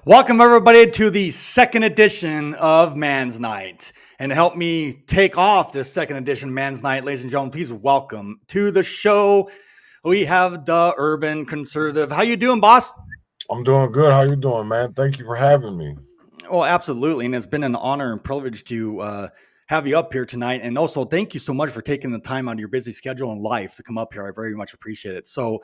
Welcome, everybody, to the second edition of Man's Night. And to help me take off this second edition Man's Night, ladies and gentlemen, please welcome to the show. We have the Urban Conservative. How you doing, boss? I'm doing good. How you doing, man? Thank you for having me. Oh, absolutely. And it's been an honor and privilege to have you up here tonight. And also, thank you so much for taking the time out of your busy schedule and life to come up here. I very much appreciate it. So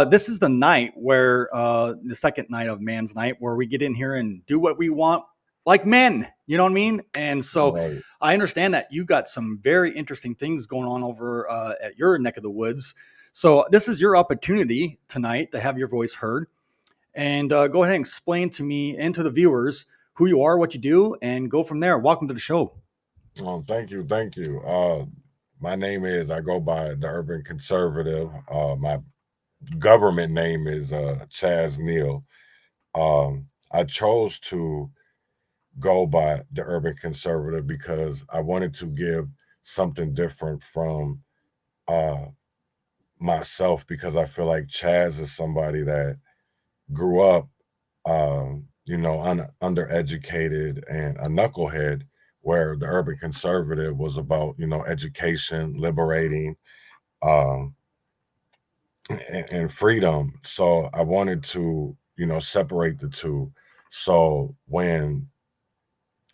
this is the night where the second night of Man's Night, where we get in here and do what we want like men, you know what I mean? And so Right. I understand that you got some very interesting things going on over at your neck of the woods. So this is your opportunity tonight to have your voice heard. And go ahead and explain to me and to the viewers who you are, what you do, and go from there. Welcome to the show. Thank you. Thank you. My name is, I go by the Urban Conservative. My government name is Chaz Neal. I chose to go by the Urban Conservative because I wanted to give something different from myself, because I feel like Chaz is somebody that grew up, undereducated and a knucklehead, where the Urban Conservative was about, education, liberating, um, and freedom. So I wanted to, separate the two. So when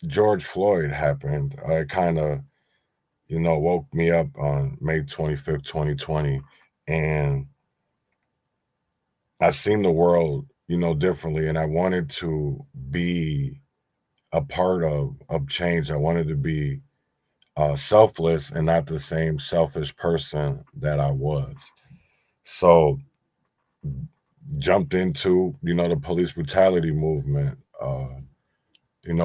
George Floyd happened, it kind of, woke me up on May 25th, 2020. And I seen the world, differently. And I wanted to be a part of change. I wanted to be selfless and not the same selfish person that I was. So jumped into, the police brutality movement,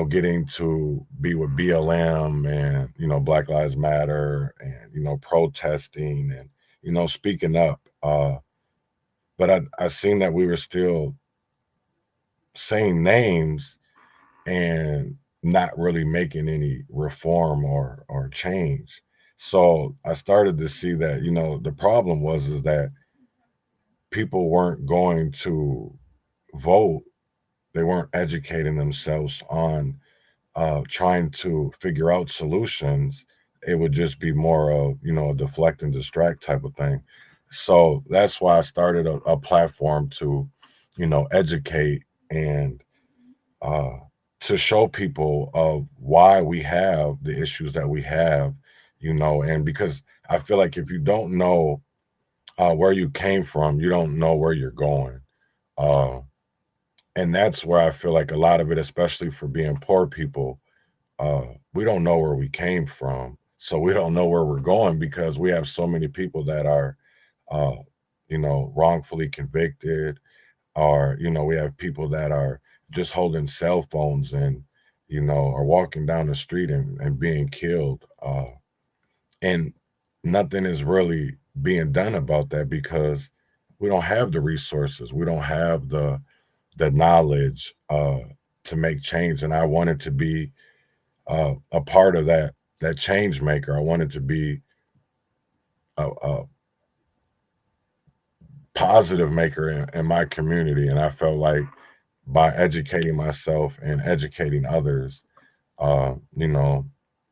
getting to be with BLM and, Black Lives Matter and, protesting and, speaking up. But I seen that we were still saying names and not really making any reform or change. So I started to see that, the problem is that people weren't going to vote. They weren't educating themselves on trying to figure out solutions. It would just be more of, a deflect and distract type of thing. So that's why I started a platform to, educate and to show people of why we have the issues that we have, and because I feel like if you don't know where you came from, you don't know where you're going. Uh, and that's where I feel like a lot of it, especially for being poor people, we don't know where we came from. So we don't know where we're going because we have so many people that are, uh, wrongfully convicted, or, we have people that are just holding cell phones and, are walking down the street and being killed. And nothing is really being done about that because we don't have the resources. We don't have the knowledge to make change. And I wanted to be a part of that change maker. I wanted to be a positive maker in my community. And I felt like by educating myself and educating others, uh, you know,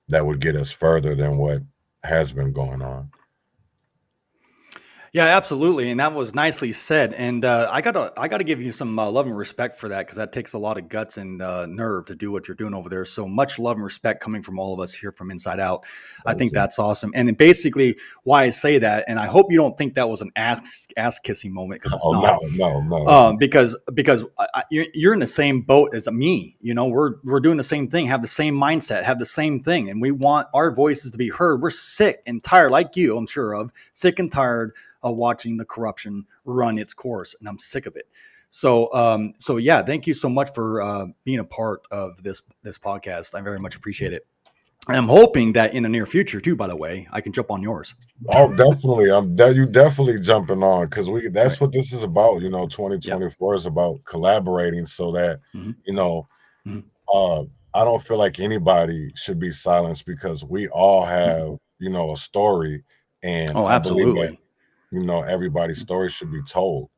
that would get us further than what has been going on. Yeah, absolutely, and that was nicely said. And I gotta give you some love and respect for that because that takes a lot of guts and nerve to do what you're doing over there. So much love and respect coming from all of us here from Inside Out. I Thank think you. that's awesome. And basically, why I say that, and I hope you don't think that was an ass kissing moment because it's Oh not. no, no, no. Because you're in the same boat as me. You know, we're doing the same thing, have the same mindset, have the same thing, and we want our voices to be heard. We're sick and tired, like you, I'm sure of, sick and tired of watching the corruption run its course, and I'm sick of it. So yeah, thank you so much for being a part of this podcast. I very much appreciate it. And I'm hoping that in the near future too, by the way, I can jump on yours. Oh, definitely. You definitely jumping on because that's Right. what this is about. Yep. 2024 is about collaborating so that, Hmm. you know, Hmm. uh I don't feel like anybody should be silenced because we all have, a story. And Oh, I believe that, absolutely. everybody's story should be told.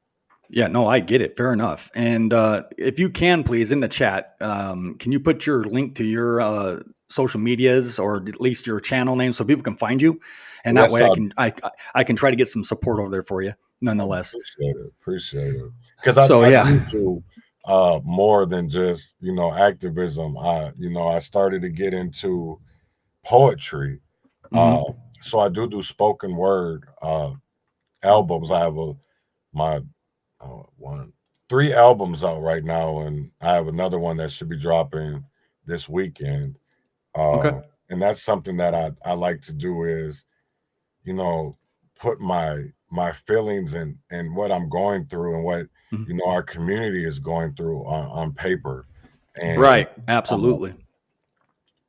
Yeah, no, I get it. Fair enough. And if you can, please, in the chat, can you put your link to your social medias or at least your channel name so people can find you? And that Yes, way, I can try to get some support over there for you, I nonetheless. appreciate it. Because So I yeah. do more than just, activism. I started to get into poetry. Uh, Hmm. so I do spoken word albums. I have my one, 3 albums out right now, and I have another one that should be dropping this weekend. Okay. And that's something that I like to do is, you know, put my feelings and what I'm going through and what, Mhm. our community is going through on paper. And Right. Absolutely.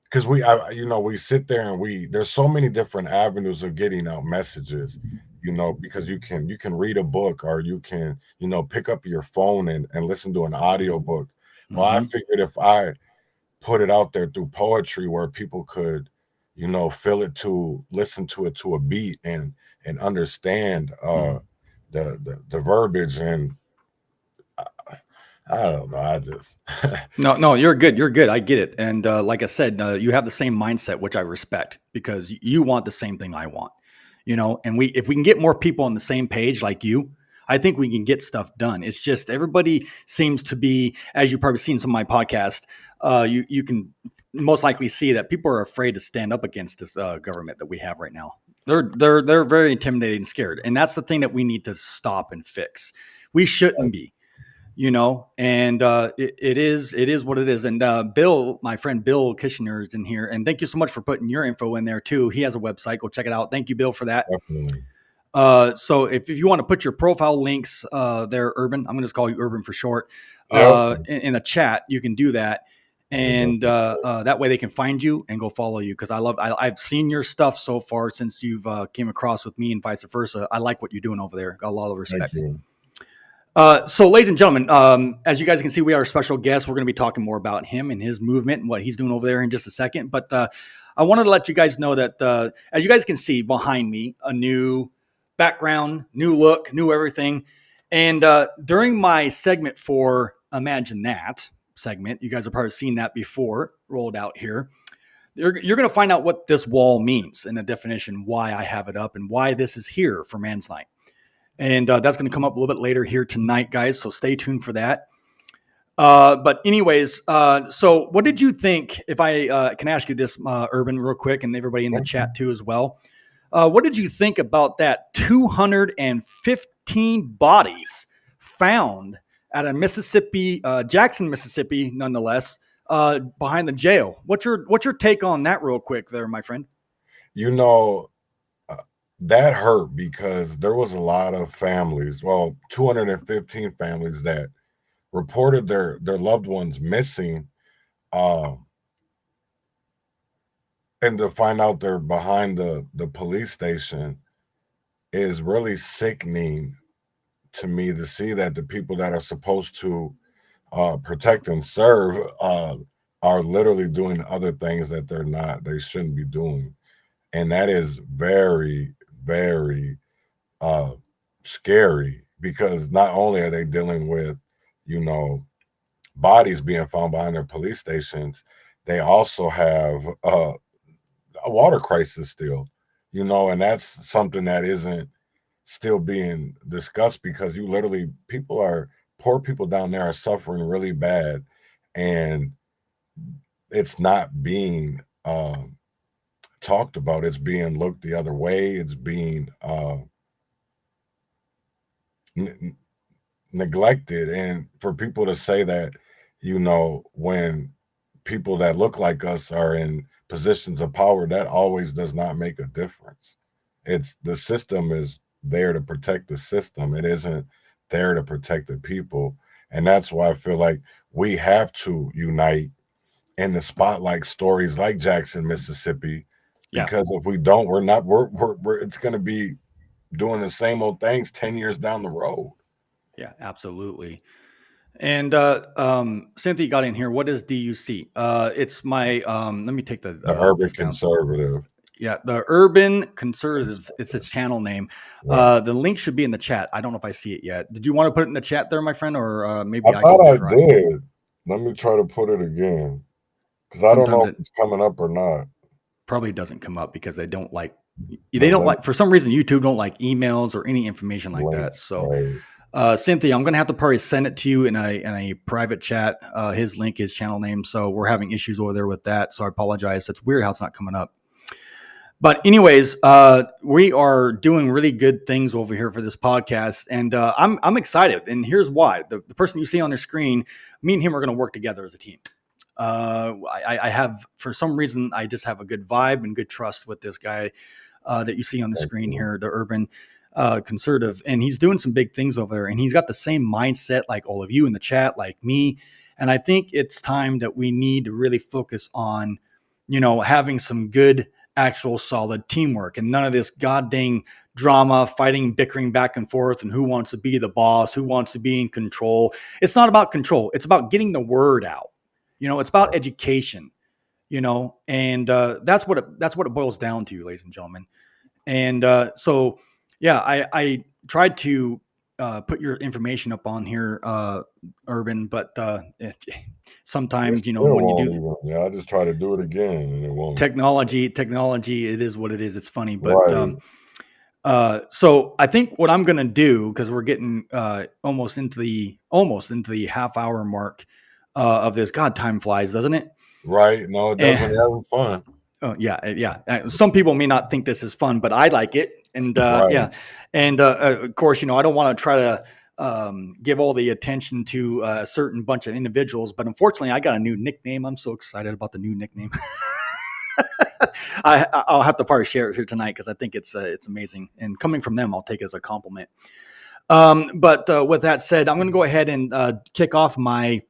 because we sit there and there's so many different avenues of getting out messages, because you can read a book, or you can, pick up your phone and listen to an audio book. Well, I Hmm. figured if I put it out there through poetry where people could, feel it, to listen to it to a beat and understand Hmm. the verbiage. And I don't know, I just No, no, you're good. You're good. I get it. And like I said, you have the same mindset, which I respect because you want the same thing I want, and if we can get more people on the same page like you, I think we can get stuff done. It's just everybody seems to be, as you've probably seen some of my podcast, you can most likely see that people are afraid to stand up against this government that we have right now. They're very intimidated and scared. And that's the thing that we need to stop and fix. We shouldn't be, and it is what it is. And Bill, my friend Bill Kishner, is in here, and thank you so much for putting your info in there too. He has a website, go check it out. Thank you, Bill, for that. definitely. So if you want to put your profile links there, Urban, I'm going to just call you Urban for short, Yep. in a chat, you can do that. I would And definitely. that way they can find you and go follow you, because I've seen your stuff so far since you've came across with me and vice versa. I like what you're doing over there. Got a lot of Thank respect. you. So, ladies and gentlemen, as you guys can see, we are a special guest. We're going to be talking more about him and his movement and what he's doing over there in just a second. But I wanted to let you guys know that, as you guys can see behind me, a new background, new look, new everything. And during my segment for Imagine That segment, you guys have probably seen that before rolled out here. You're going to find out what this wall means and the definition, why I have it up, and why this is here for Man's Night. And that's going to come up a little bit later here tonight, guys. So stay tuned for that. But anyways, so what did you think? If I can ask you this, Urban, real quick, and everybody in the chat too as well. What did you think about that 215 bodies found at a Mississippi, Jackson, Mississippi, nonetheless, behind the jail? What's your take on that, real quick, there, my friend? You know, uh, that hurt because there was a lot of families, well, 215 families that reported their loved ones missing, uh, and to find out they're behind the police station is really sickening to me, to see that the people that are supposed to protect and serve are literally doing other things that they shouldn't be doing. And that is very, very uh, scary, because not only are they dealing with, you know, bodies being found behind their police stations, they also have a water crisis still, and that's something that isn't still being discussed, because poor people down there are suffering really bad, and it's not being talked about. It's being looked the other way. It's being n- neglected. And for people to say that, when people that look like us are in positions of power, that always does not make a difference. It's the system is there to protect the system. It isn't there to protect the people. And that's why I feel like we have to unite in the spotlight stories like Jackson, Mississippi, Yeah. because if we don't, we're it's going to be doing the same old things 10 years down the road. Yeah, absolutely. And Cynthia got in here. What is DUC? It's my let me take The urban this down. conservative. Yeah, the Urban Conservative. It's its channel name. Right. The link should be in the chat. I don't know if I see it yet. Did you want to put it in the chat there, my friend, or maybe I I thought can I try? did. Let me try to put it again because I don't Sometimes know if it it's coming up or not. probably doesn't come up because they don't like. But They don't like, for some reason, YouTube don't like emails or any information like that. links, So, right. Cynthia, I'm gonna have to probably send it to you in a private chat. His link, his channel name. So we're having issues over there with that. So I apologize. It's weird how it's not coming up. But anyways, we are doing really good things over here for this podcast, and I'm excited. And here's why: the person you see on the screen, me and him are going to work together as a team. I have, for some reason, I just have a good vibe and good trust with this guy that you see on the screen here, the Urban Conservative, and he's doing some big things over there, and he's got the same mindset like all of you in the chat, like me. And I think it's time that we need to really focus on, having some good, actual solid teamwork and none of this goddamn drama, fighting, bickering back and forth, and who wants to be the boss, who wants to be in control. It's not about control. It's about getting the word out. It's about education, and that's what it boils down to, ladies and gentlemen. And so, yeah, I tried to put your information up on here, Urban, but sometimes, when you do I just try to do it again and it won't. technology, it is what it is. It's funny, but Right. so I think what I'm gonna do, because we're getting almost into the half hour mark of this. God, time flies, doesn't it? Right. No, it does when And you're having fun. oh yeah. Some people may not think this is fun, but I like it, and Right. yeah, and of course, I don't want to try to give all the attention to a certain bunch of individuals, but unfortunately, I got a new nickname. I'm so excited about the new nickname. I'll have to probably share it here tonight because I think it's amazing, and coming from them, I'll take it as a compliment. But with that said, I'm going to go ahead and kick off my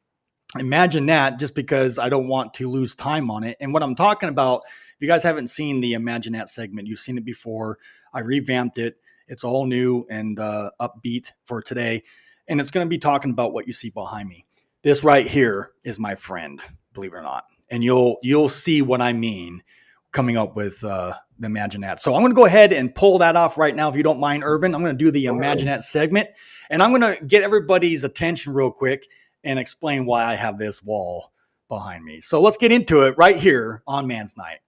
Imagine That, just because I don't want to lose time on it. And what I'm talking about, if you guys haven't seen the Imagine That segment, you've seen it before. I revamped it. It's all new and upbeat for today. And it's going to be talking about what you see behind me. This right here is my friend, believe it or not. And you'll see what I mean coming up with the Imagine That. So I'm going to go ahead and pull that off right now, if you don't mind, Urban. I'm going to do the Imagine That segment, and I'm going to get everybody's attention real quick and explain why I have this wall behind me. So let's get into it right here on Man's Night.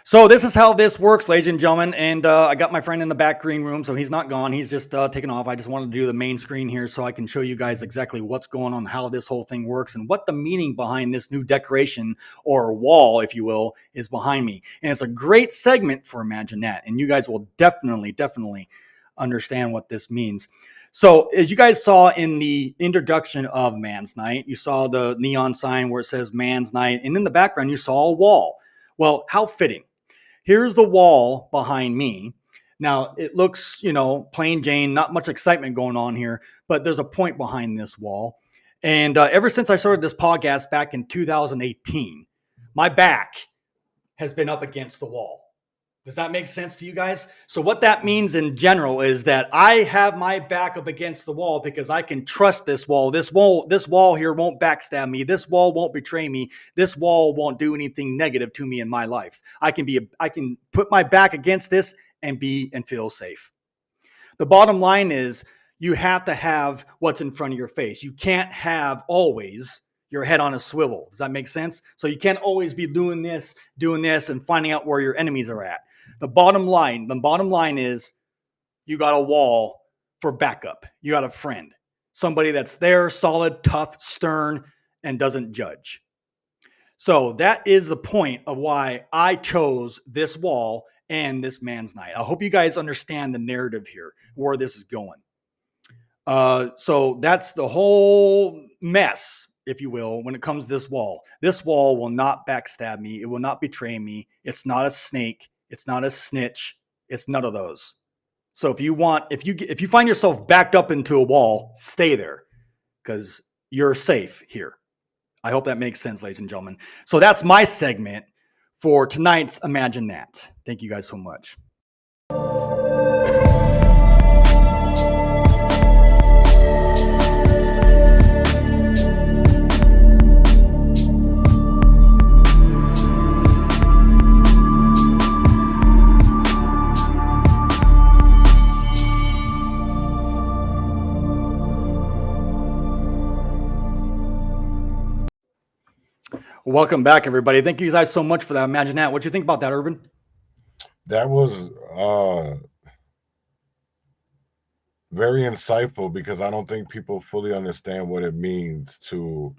So this is how this works, ladies and gentlemen. And I got my friend in the back green room, so he's not gone. He's just taken off. I just wanted to do the main screen here so I can show you guys exactly what's going on, how this whole thing works, and what the meaning behind this new decoration, or wall, if you will, is behind me. And it's a great segment for Imagine That. And you guys will definitely understand what this means. So as you guys saw in the introduction of Man's Night, you saw the neon sign where it says Man's Night. And in the background, you saw a wall. Well, how fitting. Here's the wall behind me. Now, it looks, plain Jane, not much excitement going on here, but there's a point behind this wall. And ever since I started this podcast back in 2018, my back has been up against the wall. Does that make sense to you guys? So what that means in general is that I have my back up against the wall because I can trust this wall. This wall here won't backstab me. This wall won't betray me. This wall won't do anything negative to me in my life. I can put my back against this and feel safe. The bottom line is you have to have what's in front of your face. You can't have always your head on a swivel. Does that make sense? So you can't always be doing this, and finding out where your enemies are at. The bottom line is you got a wall for backup. You got a friend. somebody that's there, solid, tough, stern, and doesn't judge. So that is the point of why I chose this wall and this man's night. I hope you guys understand the narrative here, where this is going. So that's the whole mess, if you will, when it comes to this wall. This wall will not backstab me. It will not betray me. It's not a snake. It's not a snitch. It's none of those. So if you find yourself backed up into a wall, stay there because you're safe here. I hope that makes sense, ladies and gentlemen. So that's my segment for tonight's Imagine That. Thank you guys so much. Welcome back, everybody. Thank you guys so much for that. Imagine That. What do you think about that, Urban? That was very insightful because I don't think people fully understand what it means to,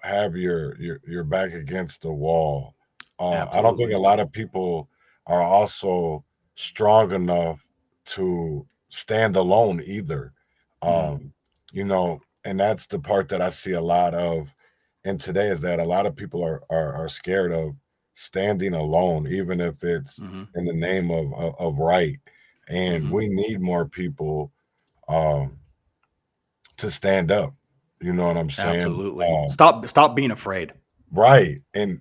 have your back against the wall. I don't think a lot of people are also strong enough to stand alone either. And that's the part that I see a lot of in today is that a lot of people are scared of standing alone, even if it's in the name of right. And we need more people to stand up. You know what I'm saying? Absolutely. Stop being afraid. Right. And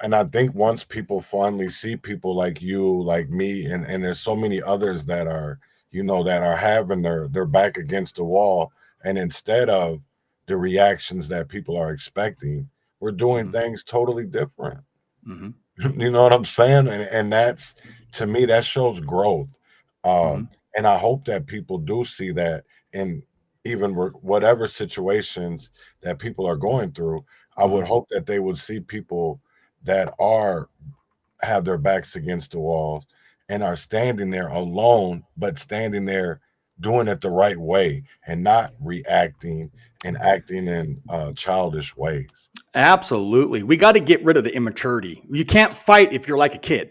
I think once people finally see people like you, like me, and there's so many others that are, that are having their back against the wall, and instead of the reactions that people are expecting, we're doing things totally different. You know what I'm saying? And that's, to me, that shows growth. And I hope that people do see that in even whatever situations that people are going through. I would hope that they would see people that have their backs against the walls and are standing there alone, but standing there doing it the right way and not reacting and acting in childish ways. Absolutely. We got to get rid of the immaturity. You can't fight if you're like a kid.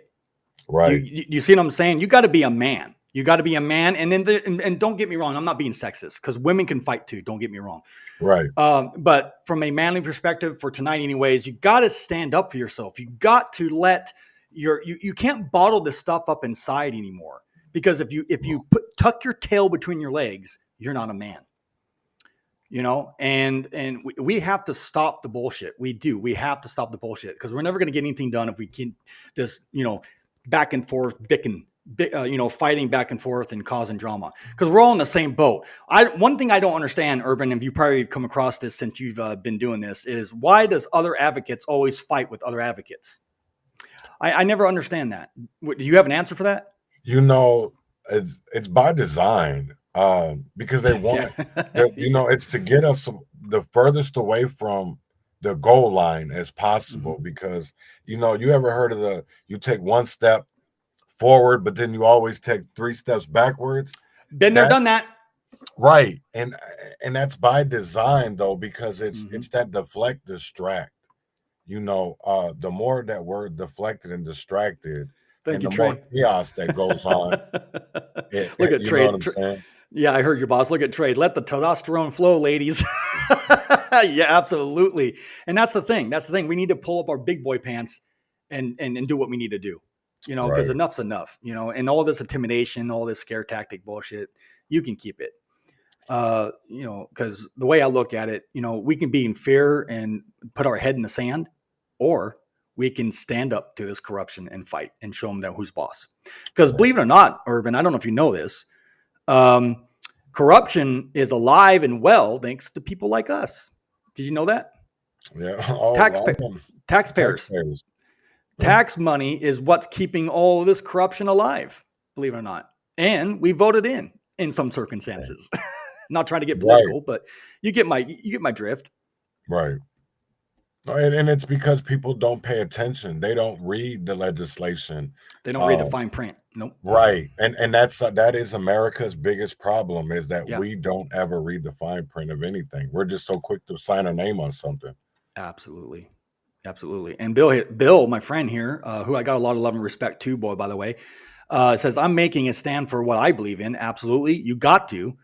Right. You see what I'm saying? You got to be a man. You got to be a man. And then and don't get me wrong, I'm not being sexist because women can fight too. Don't get me wrong. Right. But from a manly perspective for tonight, anyways, you got to stand up for yourself. You got to let you can't bottle this stuff up inside anymore, because if you tuck your tail between your legs, you're not a man. And we have to stop the bullshit. We have to stop the bullshit because we're never going to get anything done if we can just, back and forth, fighting back and forth and causing drama, because we're all in the same boat. One thing I don't understand, Urban, and you probably come across this since you've been doing this, is why does other advocates always fight with other advocates? I never understand that. Do you have an answer for that? It's by design. Because they want, it's to get us the furthest away from the goal line as possible. Because, you ever heard of you take one step forward, but then you always take 3 steps backwards? Been there, done that. Right. And that's by design though, because it's that deflect, distract, the more that we're deflected and distracted, and the more chaos that goes on. Look at you Trey. Know what I'm saying? Yeah, I heard your boss. Look at Trey. Let the testosterone flow, ladies. Yeah, absolutely. And that's the thing. We need to pull up our big boy pants and do what we need to do. Because enough's enough. And all this intimidation, all this scare tactic bullshit, you can keep it. Because the way I look at it, we can be in fear and put our head in the sand, or we can stand up to this corruption and fight and show them that who's boss. Because believe it or not, Urban, I don't know if you know this, corruption is alive and well thanks to people like us. Did you know that? Yeah. Taxpayers. Tax money is what's keeping all of this corruption alive, believe it or not. And we voted in some circumstances. Not trying to get political, but you get my drift. Right. And it's because people don't pay attention. They don't read the legislation. They don't read the Uh, fine print. Nope. right. And that is America's biggest problem is that Yeah, we don't ever read the fine print of anything. We're just so quick to sign our name on something. absolutely. Absolutely. And Bill, my friend here, who I got a lot of love and respect to, boy, by the way, says, I'm making a stand for what I believe in. Absolutely. You got to.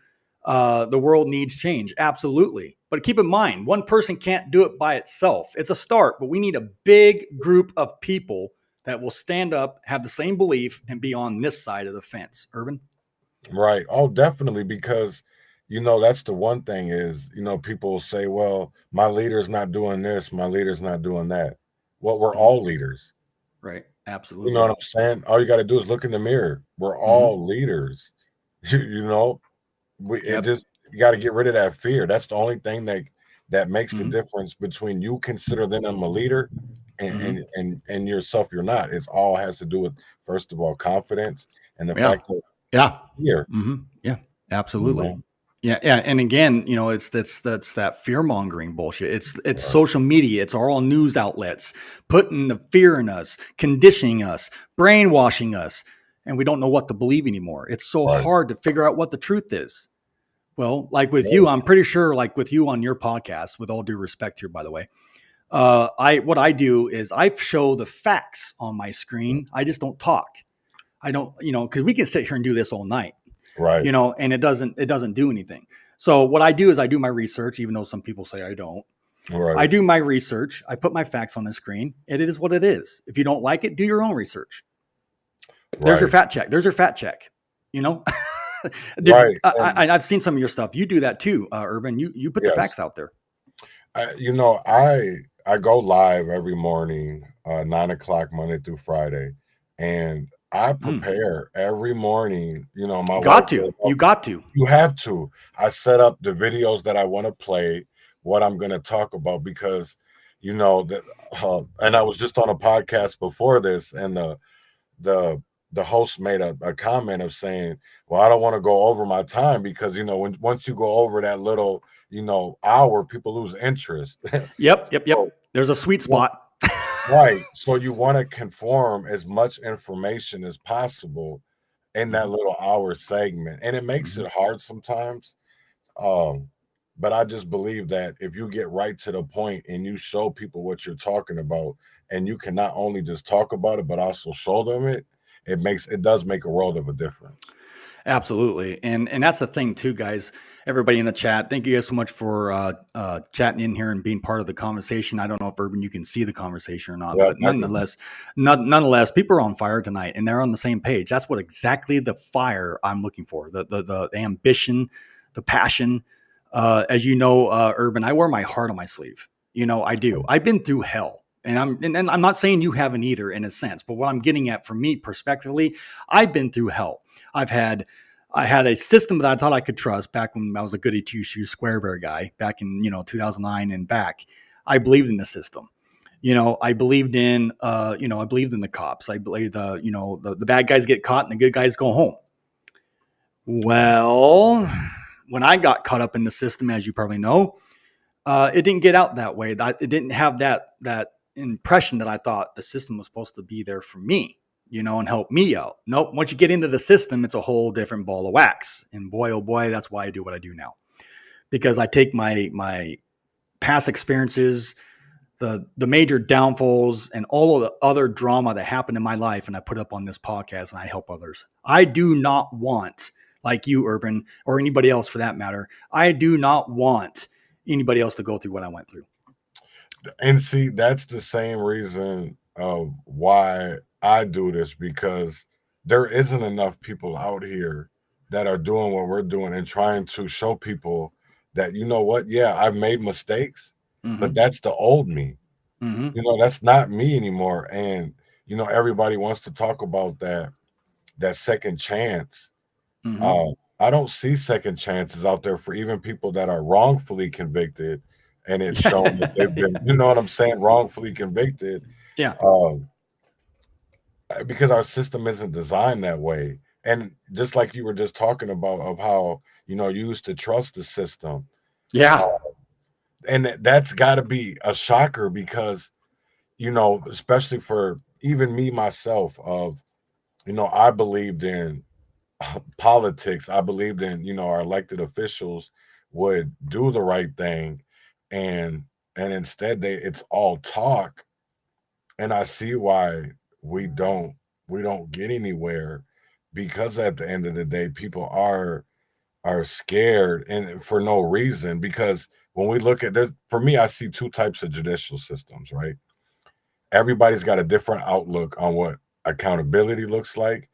The world needs change. Absolutely. But keep in mind, one person can't do it by itself. It's a start, but we need a big group of people that will stand up, have the same belief, and be on this side of the fence. Urban? Right. Oh, definitely. Because, that's the one thing is, people will say, well, my leader's not doing this, my leader's not doing that. Well, we're Mhm. all leaders. Right. You know what Absolutely. I'm saying? All you got to do is look in the mirror. We're Hmm. all leaders. you know, it Yep. just, you got to get rid of that fear. That's the only thing that makes the Hmm. difference between you consider them a leader and Hmm. yourself. You're not. It's all has to do with, first of all, confidence and the Yeah. fact that Yeah. fear. Yeah. You Absolutely. know, Yeah, yeah, and again, it's that's that fear mongering bullshit. It's right, social media. It's all news outlets putting the fear in us, conditioning us, brainwashing us, and we don't know what to believe anymore. It's so right. hard to figure out what the truth is. Well, like with you, Right, I'm pretty sure, like with you on your podcast, with all due respect here, by the way, I what I do is I show the facts on my screen. I just don't talk. I don't, because we can sit here and do this all night, right, and it doesn't do anything. So what I do is I do my research, even though some people say I don't. I right, do my research. I put my facts on the screen, and it is what it is. If you don't like it, do your own research. There's your right, fact check. There's your fact check. You know, right. And I've seen some of your stuff. You do that too, Urban. You put the yes, facts out there. I go live every morning, 9 o'clock Monday through Friday, and I Mm. prepare every morning. My You wife got goes, to. "Oh, You got to. you have to." I set up the videos that I want to play, what I'm going to talk about, because that. And I was just on a podcast before this, and the the host made a comment of saying, well, I don't want to go over my time because once you go over that little hour, people lose interest. Yep. Yep. So, Yep. There's a sweet well, spot. right, so you want to conform as much information as possible in that Hmm. little hour segment, and it makes Hmm. it hard sometimes. um but I just believe that if you get right to the point and you show people what you're talking about, and you can not only just talk about it but also show them it does make a world of a difference. Absolutely, and that's the thing too, guys. Everybody in the chat, thank you guys so much for chatting in here and being part of the conversation. I don't know if Urban you can see the conversation or not, Yeah, but I can. nonetheless, people are on fire tonight and they're on the same page. That's what exactly the fire I'm looking for. The ambition, the passion. As you know, Urban, I wear my heart on my sleeve. I do. I've been through hell. And I'm not saying you haven't either in a sense, but what I'm getting at for me prospectively, I've been through hell. I've had I had a system that I thought I could trust back when I was a goody two shoes square bear guy back in 2009 and back. I believed in the system. I believed in I believed in the cops. I believed the bad guys get caught and the good guys go home. Well, when I got caught up in the system, as you probably know, it didn't get out that way. It didn't have that impression that I thought the system was supposed to be there for me, and help me out. Nope. Once you get into the system, it's a whole different ball of wax. And boy, oh boy, that's why I do what I do now, because I take my past experiences, the major downfalls, and all of the other drama that happened in my life, and I put up on this podcast, and I help others. I do not want, like you, Urban, or anybody else for that matter, I do not want anybody else to go through what I went through. And see, that's the same reason of why I do this, because there isn't enough people out here that are doing what we're doing and trying to show people that, what, yeah, I've made mistakes, but Mm-hmm. that's the old me. Mm-hmm. That's not me anymore. And everybody wants to talk about that second chance. Mm-hmm. uh, I don't see second chances out there for even people that are wrongfully convicted, and it's shown that they've been, what I'm saying, wrongfully convicted. Yeah. um, because our system isn't designed that way. And just like you were just talking about, of how you used to trust the system, Yeah. uh, and that's got to be a shocker because, especially for even me myself, of, I believed in politics. I believed in, our elected officials would do the right thing, and instead it's all talk. And I see why we don't we don't get anywhere, because at the end of the day people are scared, and for no reason. Because when we look at this, for me, I see two types of judicial systems, right? Everybody's got a different outlook on what accountability looks like.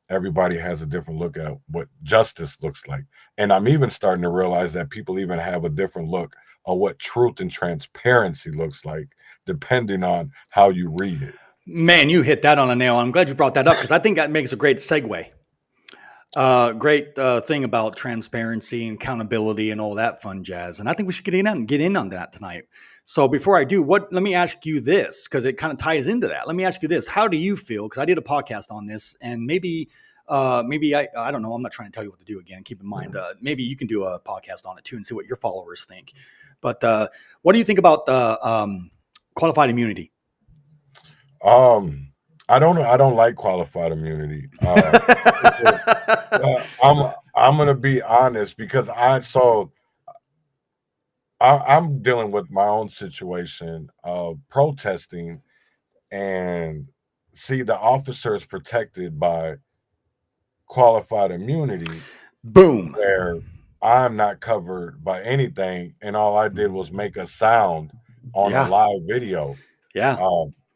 Everybody has a different look at what justice looks like. And I'm even starting to realize that people even have a different look on what truth and transparency looks like, depending on how you read it. Man, you hit that on a nail. I'm glad you brought that up because I think that makes a great segue. Great thing about transparency and accountability and all that fun jazz. And I think we should get in on that tonight. So before I do, let me ask you this, because it kind of ties into that. Let me ask you this: how do you feel? Because I did a podcast on this, and maybe I don't know. I'm not trying to tell you what to do again. Keep in mind, maybe you can do a podcast on it too and see what your followers think. But what do you think about qualified immunity? Um, I don't like qualified immunity. I'm gonna be honest, because I'm dealing with my own situation of protesting, and see, the officer is protected by qualified immunity, Boom. where I'm not covered by anything, and all I did was make a sound on a Yeah. live video, Yeah.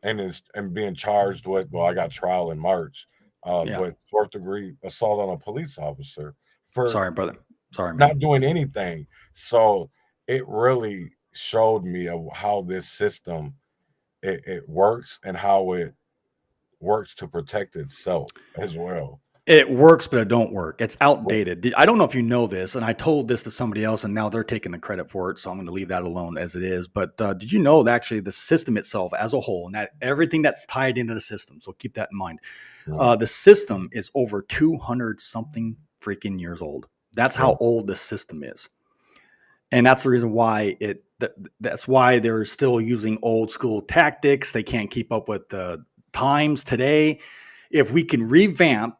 and being charged with, well, I got trial in March, Yeah. with fourth degree assault on a police officer for Sorry, brother. Sorry, man. not doing anything. So it really showed me of how this system, it works, and how it works to protect itself as well. It works, but it don't work. It's outdated. I don't know if you know this, and I told this to somebody else, and now they're taking the credit for it. So I'm going to leave that alone as it is. But did you know that actually the system itself, as a whole, and that everything that's tied into the system? So keep that in mind. Mm, The system is over 200 something freaking years old. That's yeah, how old the system is, and that's the reason why that's why they're still using old school tactics. They can't keep up with the times today. If we can revamp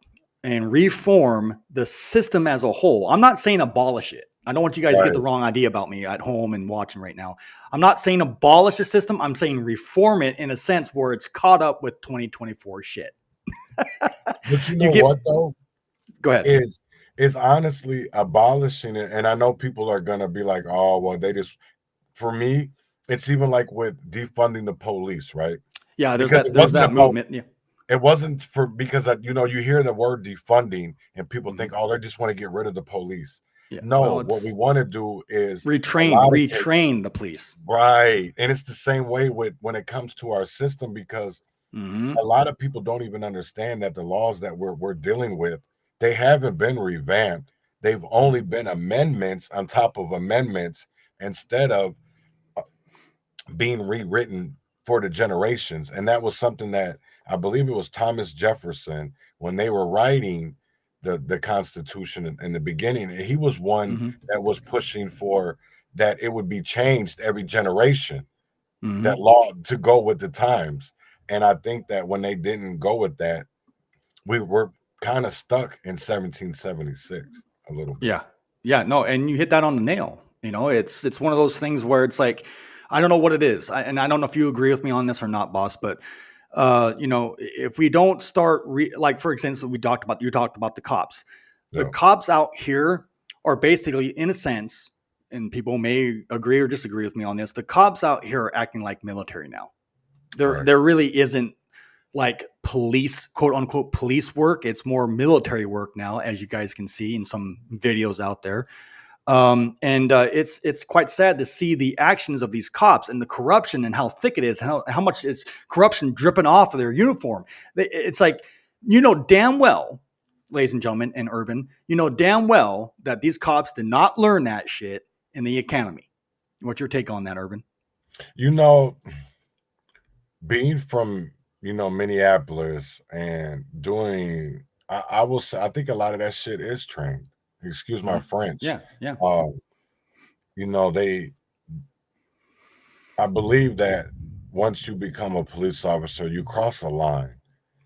and reform the system as a whole, I'm not saying abolish it. I don't want you guys to get the right. wrong idea about me at home and watching right now. I'm not saying abolish the system. I'm saying reform it in a sense where it's caught up with 2024 shit. But you You know get, what though? go ahead. Is honestly abolishing it. And I know people are gonna be like, oh, well, they just, for me, it's even like with defunding the police, right? Yeah, Because there's that movement. Yeah. it wasn't for, because you hear the word defunding and people Mm-hmm. think, oh, they just want to get rid of the police. Yeah. No, Well, what we it's want to do is, a lot of cases, retrain the police. right. And it's the same way with when it comes to our system, because Mm-hmm. a lot of people don't even understand that the laws that we're dealing with, they haven't been revamped. They've only been amendments on top of amendments, instead of being rewritten for the generations. And that was something that, I believe it was Thomas Jefferson, when they were writing the Constitution in the beginning, he was one Mm-hmm. that was pushing for that it would be changed every generation, Mm-hmm. that law to go with the times. And I think that when they didn't go with that, we were kind of stuck in 1776 a little bit. Yeah. Yeah. No, and you hit that on the nail. It's one of those things where it's like, I don't know what it is. And I don't know if you agree with me on this or not, boss, but if we don't start like, for example, you talked about the cops. The Yeah, cops out here are basically, in a sense, and people may agree or disagree with me on this, the cops out here are acting like military now. right. There really isn't like police, quote unquote, police work. It's more military work now, as you guys can see in some videos out there. And it's quite sad to see the actions of these cops and the corruption and how thick it is, how much is corruption dripping off of their uniform. It's like, damn well, ladies and gentlemen, and Urban, damn well that these cops did not learn that shit in the academy. What's your take on that, Urban? You know, being from, Minneapolis, and doing, I will say, I think a lot of that shit is trained. Excuse my Mhm. French. Yeah, yeah. Um, you know, they I believe that once you become a police officer, you cross a line,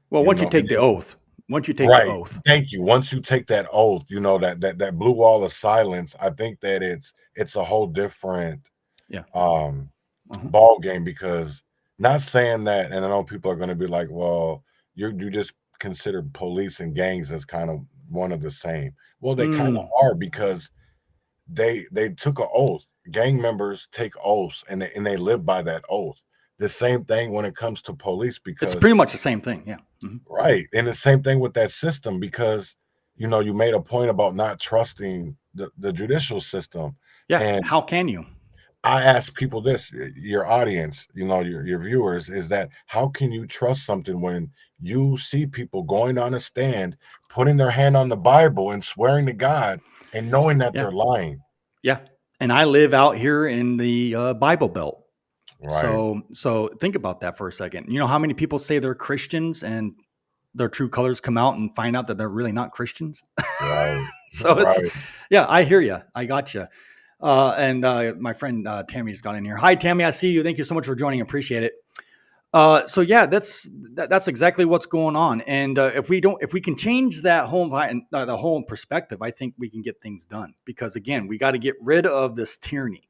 Well, you once you know. take the oath, once you take the Right. oath. Thank you. Once you take that oath, that blue wall of silence, I think that it's a whole different Yeah. um Uh-huh. ball game, because not saying that, and I know people are going to be like, well, you just consider police and gangs as kind of one of the same. Well, they kind of Mm. are, because they took an oath. Gang members take oaths, and they live by that oath. The same thing when it comes to police, It's because pretty much the same thing. Yeah. Mhm. right, and the same thing with that system, because you made a point about not trusting the judicial system, Yeah. and How can you? I ask people this, your audience, your viewers, is that how can you trust something when you see people going on a stand, putting their hand on the Bible and swearing to God, and knowing that Yeah. they're lying? Yeah. And I live out here in the Bible Belt. Right, So think about that for a second. You know how many people say they're Christians and their true colors come out and find out that they're really not Christians? right, So it's, right. yeah, I hear you. I got you. And my friend Tammy's got in here. Hi, Tammy. I see you. Thank you so much for joining. Appreciate it. So yeah, that's exactly what's going on. And if we can change that the whole perspective, I think we can get things done. Because again, we got to get rid of this tyranny.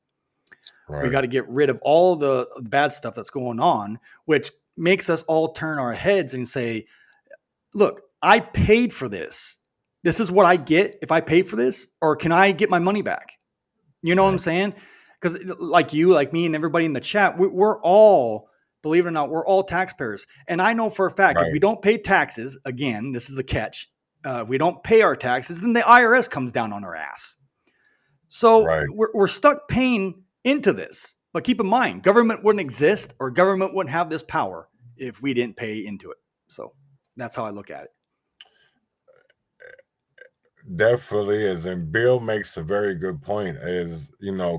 We got Right, to get rid of all the bad stuff that's going on, which makes us all turn our heads and say, look, I paid for this. This is what I get if I pay for this, or can I get my money back? You know what I'm right, saying? Because like you, like me, and everybody in the chat, we're all, believe it or not, we're all taxpayers. And I know for a fact, if we right, don't pay taxes, again, this is the catch. If we don't pay our taxes, then the IRS comes down on our ass. So right. we're stuck paying into this. But keep in mind, government wouldn't exist or government wouldn't have this power if we didn't pay into it. So that's how I look at it. Definitely is. And Bill makes a very good point, is,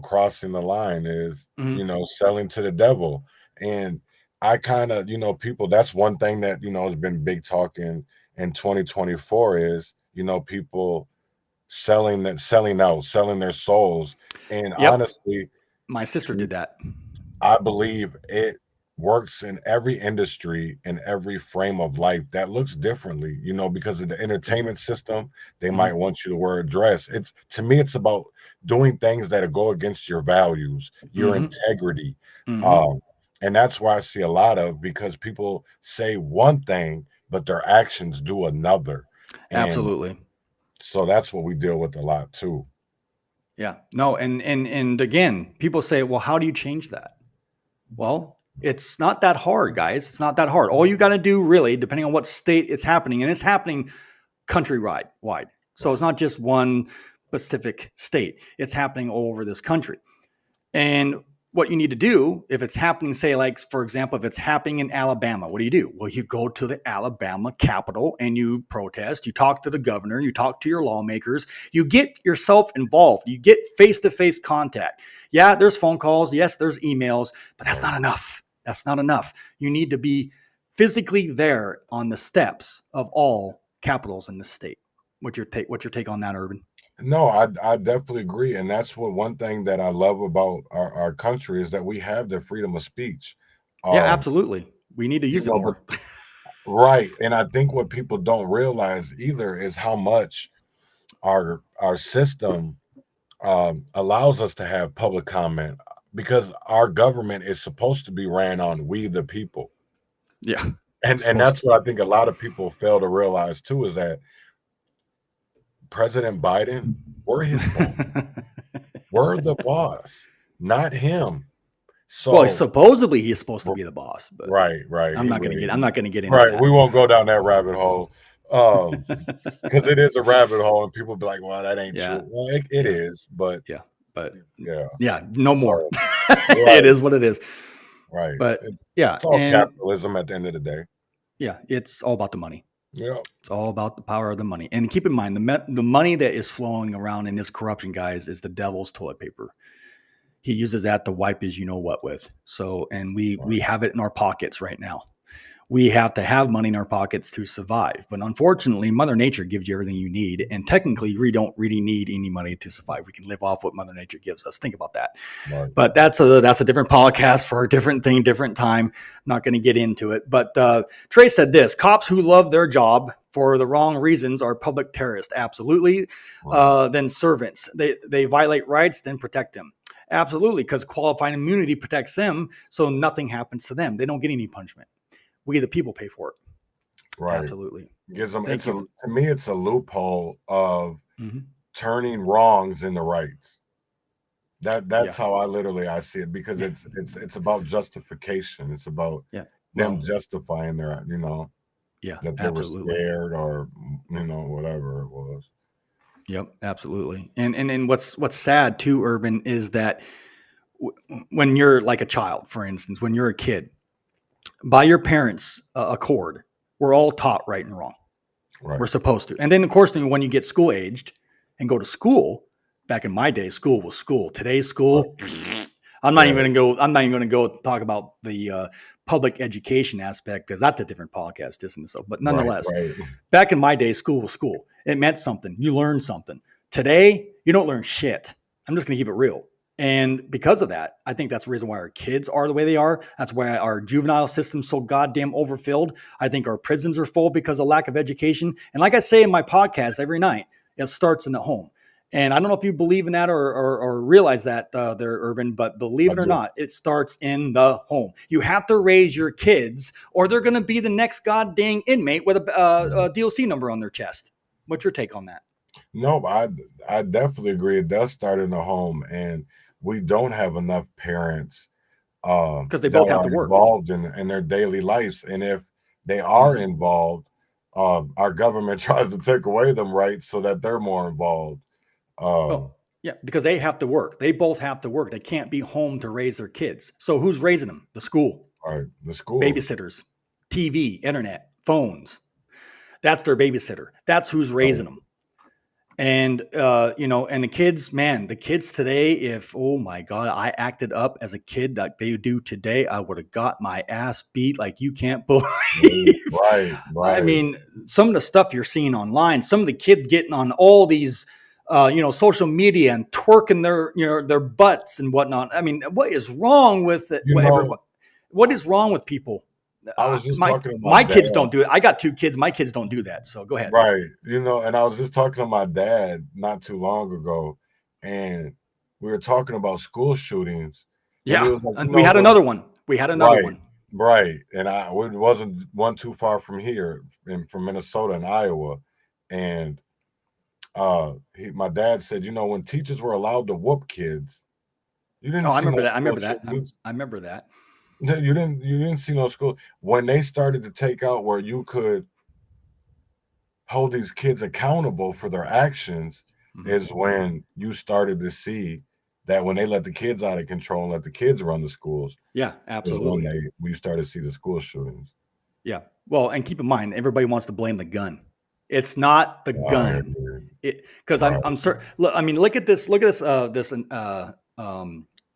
crossing the line is, Mhm. selling to the devil. And I kind of, people, that's one thing that, has been big talk in 2024 is, people selling out, selling their souls. And Yep. honestly, My sister did that. I believe it works in every industry, in every frame of life that looks differently, because of the Mhm. entertainment system. They might Mhm. want you to wear a dress. It's, to me, it's about doing things that go against your values, your Mhm. integrity. Mhm. Um, and that's why I see a lot of, because people say one thing, but their actions do another. And Absolutely. so that's what we deal with a lot too. Yeah. No, and again, people say, "Well, how do you change that?" Well, it's not that hard, guys. It's not that hard. All you got to do really, depending on what state it's happening, and it's happening countrywide wide. So it's not just one specific state. It's happening all over this country. And what you need to do, if it's happening, say, like, for example, if it's happening in Alabama, what do? Well, you go to the Alabama Capitol and you protest, you talk to the governor, you talk to your lawmakers, you get yourself involved, you get face to face contact. Yeah, there's phone calls. Yes, there's emails, but that's Right. not enough. That's not enough. You need to be physically there on the steps of all capitals in the state. What's your take on that, Urban? No, I definitely agree, and that's what one thing that I love about our country is that we have the freedom of speech. Yeah, Um, absolutely. We need to use it but more. right, and I think what people don't realize either is how much our system allows us to have public comment, because our government is supposed to be ran on we the people, Yeah. and Supposed that's what I think a lot of people fail to realize too, is that President Biden, we're his boss, we're the boss, not him. well, So supposedly he's supposed to be the boss, but right, right. I'm not going to get. I'm not going to get into Right. that. We won't go down that rabbit hole. Because it is a rabbit hole, and people be like, well, that ain't Yeah, true. Well, it yeah, is, but yeah, but yeah. yeah, no more. So It right, is what it is. right. But It's yeah, it's all and capitalism at the end of the day. yeah, it's all about the money. Yeah. It's all about the power of the money. And keep in mind, the money that is flowing around in this corruption, guys, is the devil's toilet paper. He uses that to wipe his you know what with. So, and we Right. have it in our pockets right now. We have to have money in our pockets to survive. But unfortunately, Mother Nature gives you everything you need. And technically, we don't really need any money to survive. We can live off what Mother Nature gives us. Think about that. Right. But that's a different podcast for a different thing, different time. Not going to get into it. But Trey said this: cops who love their job for the wrong reasons are public terrorists. Absolutely. Right. Then servants. They violate rights, then protect them. Absolutely, because qualified immunity protects them, so nothing happens to them. They don't get any punishment. We, the people, pay for it. Right. Absolutely. Gives them, Thank to you. me, it's a loophole of Mhm. turning wrongs into rights. That's Yeah. how I see it, because it's about justification. It's about Yeah. them Well, justifying their, yeah, that they were absolutely. scared, or whatever it was. Yep, absolutely. And what's sad too, Urban, is that when you're like a child, for instance, when you're a kid, by your parents' accord, we're all taught right and wrong. Right. We're supposed to. And then, of course, when you get school aged and go to school, back in my day, school was school. Today's school, I'm not even going to go talk about the public education aspect, because that's a different podcast, isn't it? So, but Right. nonetheless, Right. back in my day, school was school. It meant something. You learned something. Today, you don't learn shit. I'm just going to keep it real. And because of that, I think that's the reason why our kids are the way they are. That's why our juvenile system's so goddamn overfilled. I think our prisons are full because of lack of education. And like I say in my podcast every night, it starts in the home. And I don't know if you believe in that or realize that there, Urban, but believe I it or do. not, it starts in the home. You have to raise your kids, or they're going to be the next goddamn inmate with a DOC number on their chest. What's your take on that? No, I definitely agree. It does start in the home, and we don't have enough parents Because they that both have are to work. involved in their daily lives. And if they are Mm-hmm. involved, our government tries to take away them rights so that they're more involved. Oh, yeah, because they have to work. They both have to work. They can't be home to raise their kids. So who's raising them? The school, Right, the schools. babysitters, TV, internet, phones. That's their babysitter. That's who's raising Right, them. And and the kids, man, the kids today, if oh my god, I acted up as a kid like they do today, I would have got my ass beat like you can't believe. right, I right. mean, some of the stuff you're seeing online, some of the kids getting on all these social media and twerking their butts and whatnot. I mean, what is wrong with it? You know, What is wrong with people? I was just My talking to my my dad. kids don't do it. I got two kids. My kids don't do that. So go ahead. Right. And I was just talking to my dad not too long ago, and we were talking about school shootings, and he Yeah, was like, and we had another one. We had another right, one. right. And it wasn't one too far from here, from Minnesota and Iowa. And my dad said, when teachers were allowed to whoop kids, you Oh, didn't I see remember no that. I school remember that. shootings. I remember that. You didn't see no school. When they started to take out where you could hold these kids accountable for their actions, Mhm. is when you started to see that when they let the kids out of control and let the kids run the schools, Yeah, is when absolutely. we started to see the school shootings. Yeah. Well, and keep in mind, everybody wants to blame the gun. It's not the Right, gun. Because right, I'm certain. Look, I mean, look at this. Look at this. The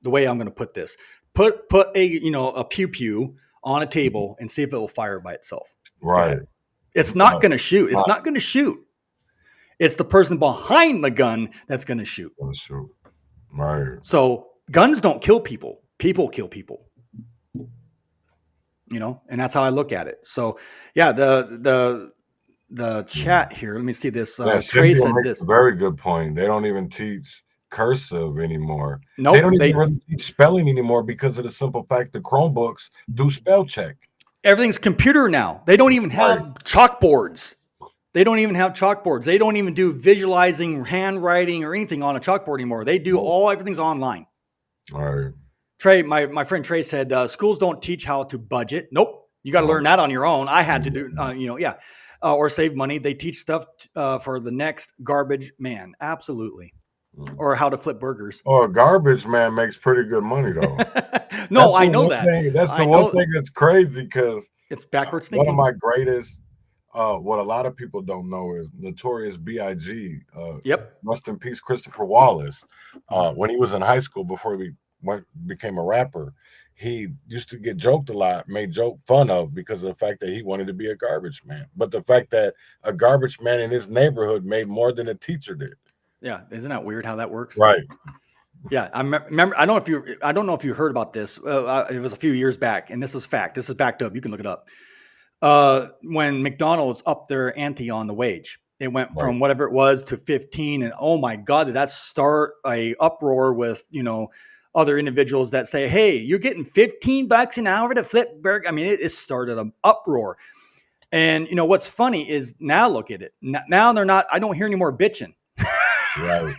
way I'm going to put this. Put a pew pew on a table and see if it will fire by itself. Go right. ahead. It's not going to shoot. It's Not not going to shoot. It's the person behind the gun that's going to shoot. gonna shoot. Right. So guns don't kill people. People kill people. And that's how I look at it. So yeah, the chat here. Let me see this. Yeah, Trey Cynthia said makes this. a very good point. They don't even teach cursive anymore. They don't Nope. even really teach spelling anymore, because of the simple fact that Chromebooks do spell check. Everything's computer now. They don't even have Right. chalkboards. They don't even have chalkboards. They don't even do visualizing, handwriting, or anything on a chalkboard anymore. They do everything's online. Right. Trey, my friend Trey said schools don't teach how to budget. Nope. You got to learn that on your own. I had to do, or save money. They teach stuff for the next garbage man. Absolutely. Or how to flip burgers. Oh, garbage man makes pretty good money though. No, I know that. That's the I one know thing that's crazy, because it's backwards one of thinking. my greatest, what a lot of people don't know, is Notorious B.I.G. Yep. Rest in peace, Christopher Wallace. When he was in high school, before he became a rapper, he used to get joked a lot, made joke fun of because of the fact that he wanted to be a garbage man. But the fact that a garbage man in his neighborhood made more than a teacher did. Yeah, isn't that weird how that works? Right. Yeah, I remember. I don't know if you heard about this. It was a few years back, and this is fact. This is backed up. You can look it up. When McDonald's upped their ante on the wage, it went from whatever it was to 15, and oh my God, did that start a uproar with other individuals that say, "Hey, you're getting $15 an hour to flip burger." I mean, it started an uproar. And what's funny is now look at it. Now they're not. I don't hear any more bitching. Right.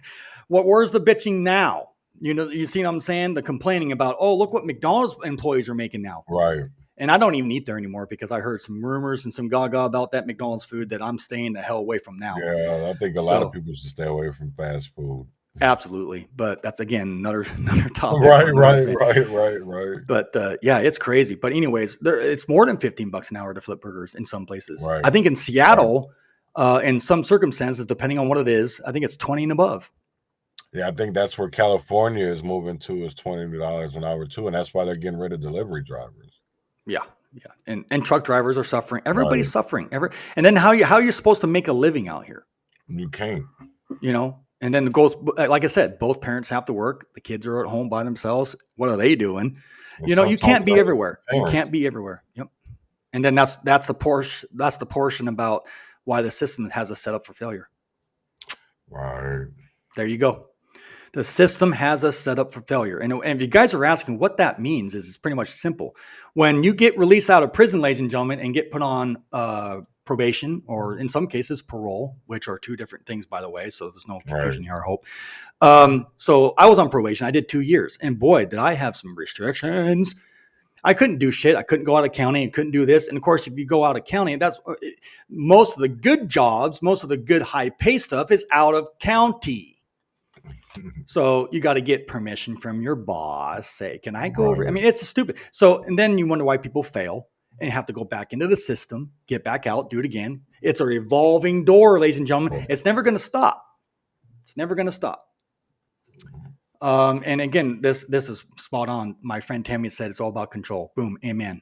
Where's the bitching now? You see what I'm saying? The complaining about, oh, look what McDonald's employees are making now. Right. And I don't even eat there anymore because I heard some rumors and some gaga about that McDonald's food that I'm staying the hell away from now. Yeah, I think a lot of people should stay away from fast food. Absolutely. But that's, again, another topic. Right. But yeah, it's crazy. But anyways, it's more than $15 an hour to flip burgers in some places. Right. I think in Seattle, in some circumstances, depending on what it is, I think it's 20 and above. Yeah, I think that's where California is moving to, is $20 an hour too. And that's why they're getting rid of delivery drivers. Yeah. And truck drivers are suffering. Everybody's suffering. And then how are you supposed to make a living out here? You can't. And then like I said, both parents have to work. The kids are at home by themselves. What are they doing? You can't be everywhere. You can't be everywhere. Yep. And then that's the portion about why the system has us set up for failure. Right. There you go. The system has us set up for failure. And if you guys are asking what that means, it's pretty much simple. When you get released out of prison, ladies and gentlemen, and get put on probation, or in some cases parole, which are two different things, by the way, so there's no confusion here, I hope. So I was on probation. I did 2 years. And boy, did I have some restrictions. I couldn't do shit. I couldn't go out of county and couldn't do this. And of course, if you go out of county, that's most of the good jobs, most of the good high pay stuff is out of county. So you got to get permission from your boss. Say, can I go over? I mean, it's stupid. So, and then you wonder why people fail and have to go back into the system, get back out, do it again. It's a revolving door, ladies and gentlemen. It's never going to stop. It's never going to stop. And again, this is spot on. My friend Tammy said it's all about control. Boom. Amen.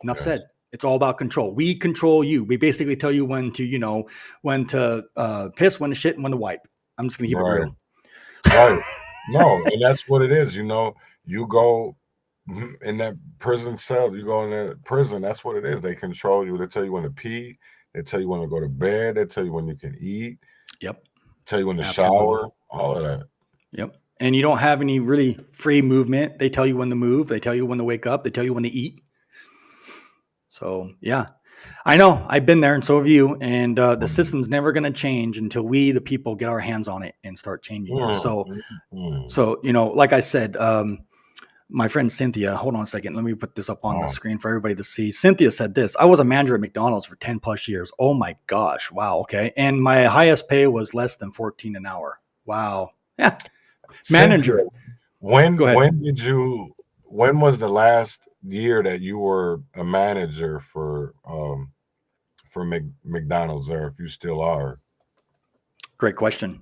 Enough said. It's all about control. We control you. We basically tell you when to piss, when to shit, and when to wipe. I'm just going to keep it real. Right. No, and that's what it is. You go in that prison cell, you go in that prison, that's what it is. They control you. They tell you when to pee. They tell you when to go to bed. They tell you when you can eat. Yep. Tell you when to shower, all of that. Yep. And you don't have any really free movement. They tell you when to move. They tell you when to wake up. They tell you when to eat. So, yeah. I know. I've been there, and so have you. And the system's never going to change until we, the people, get our hands on it and start changing it. So, like I said, my friend Cynthia, hold on a second. Let me put this up on the screen for everybody to see. Cynthia said this: I was a manager at McDonald's for 10 plus years. Oh my gosh. Wow. Okay. And my highest pay was less than 14 an hour. Wow. Yeah. Manager. Cynthia, when was the last year that you were a manager for McDonald's there, if you still are? Great question.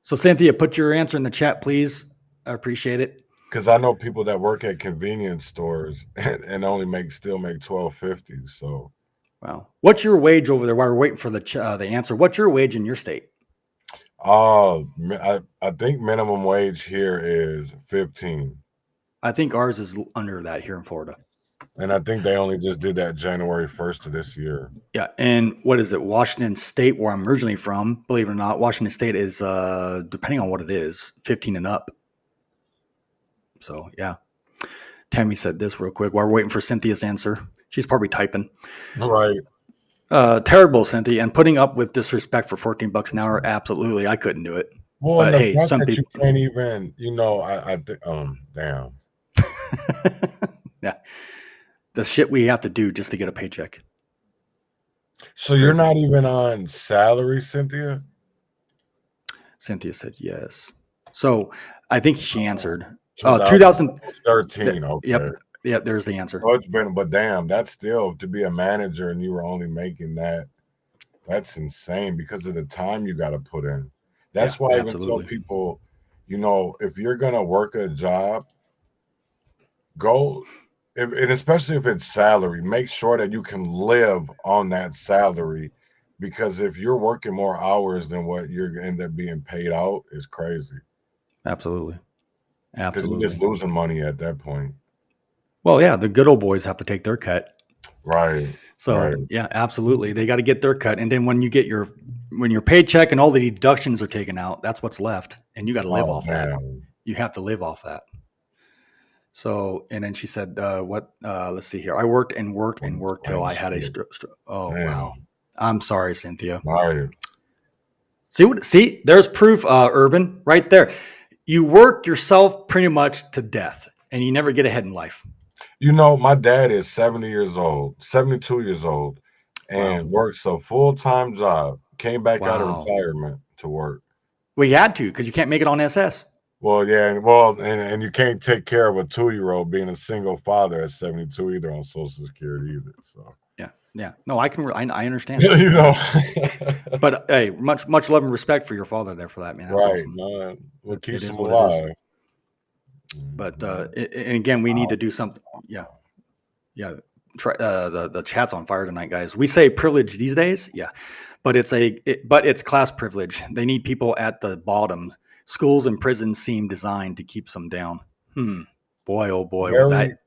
So Cynthia, put your answer in the chat, please. I appreciate it. Because I know people that work at convenience stores and only still make $12.50. So, wow. What's your wage over there? While we're waiting for the answer, what's your wage in your state? I think minimum wage here is 15. I think ours is under that here in Florida. And I think they only just did that January 1st of this year. Yeah. And what is it? Washington State, where I'm originally from, believe it or not, Washington State is, depending on what it is, 15 and up. So, yeah. Tammy said this real quick while we're waiting for Cynthia's answer. She's probably typing. Right. Terrible, Cynthia. And putting up with disrespect for $14 an hour, absolutely. I couldn't do it. Well, but hey, some people you can't even, I think, damn. Yeah. The shit we have to do just to get a paycheck. So you're not even on salary, Cynthia? Cynthia said yes. So I think she answered. 2013. Okay. Yep. There's the answer. Oh, but damn, that's still to be a manager and you were only making that. That's insane because of the time you got to put in. That's why I even tell people, if you're going to work a job, go and especially if it's salary, make sure that you can live on that salary, because if you're working more hours than what you're gonna end up being paid out, is crazy. Absolutely. Because you're just Absolutely. losing money at that point. Well, yeah, the good old boys have to take their cut. Right. Right. So yeah, absolutely. They got to get their cut. And then when you get when your paycheck and all the deductions are taken out, that's what's left. And you got to live Oh off that. damn. You have to live off that. So, and then she said, what, let's see here. I worked and worked and worked till I had a oh, wow. Damn. I'm sorry, Cynthia. Right. See, there's proof, Urban, right there. You worked yourself pretty much to death and you never get ahead in life. You know, my dad is 70 years old, 72 years old, Wow. and works a full-time job. Came back out of Wow. retirement to work. Well, you had to because you can't make it on SS. Well, yeah, and you can't take care of a 2-year-old being a single father at 72 either on Social Security either. So Yeah. Yeah. No, I understand. you know. But hey, much love and respect for your father there for that, man. That's Right, awesome. man. What It keeps is them what it is. alive. But and again, we need to do something. Yeah. Yeah. Try, the chat's on fire tonight, guys. We say privilege these days. Yeah. But it's class privilege. They need people at the bottom. Schools and prisons seem designed to keep them down. Boy, oh boy, was Very, that.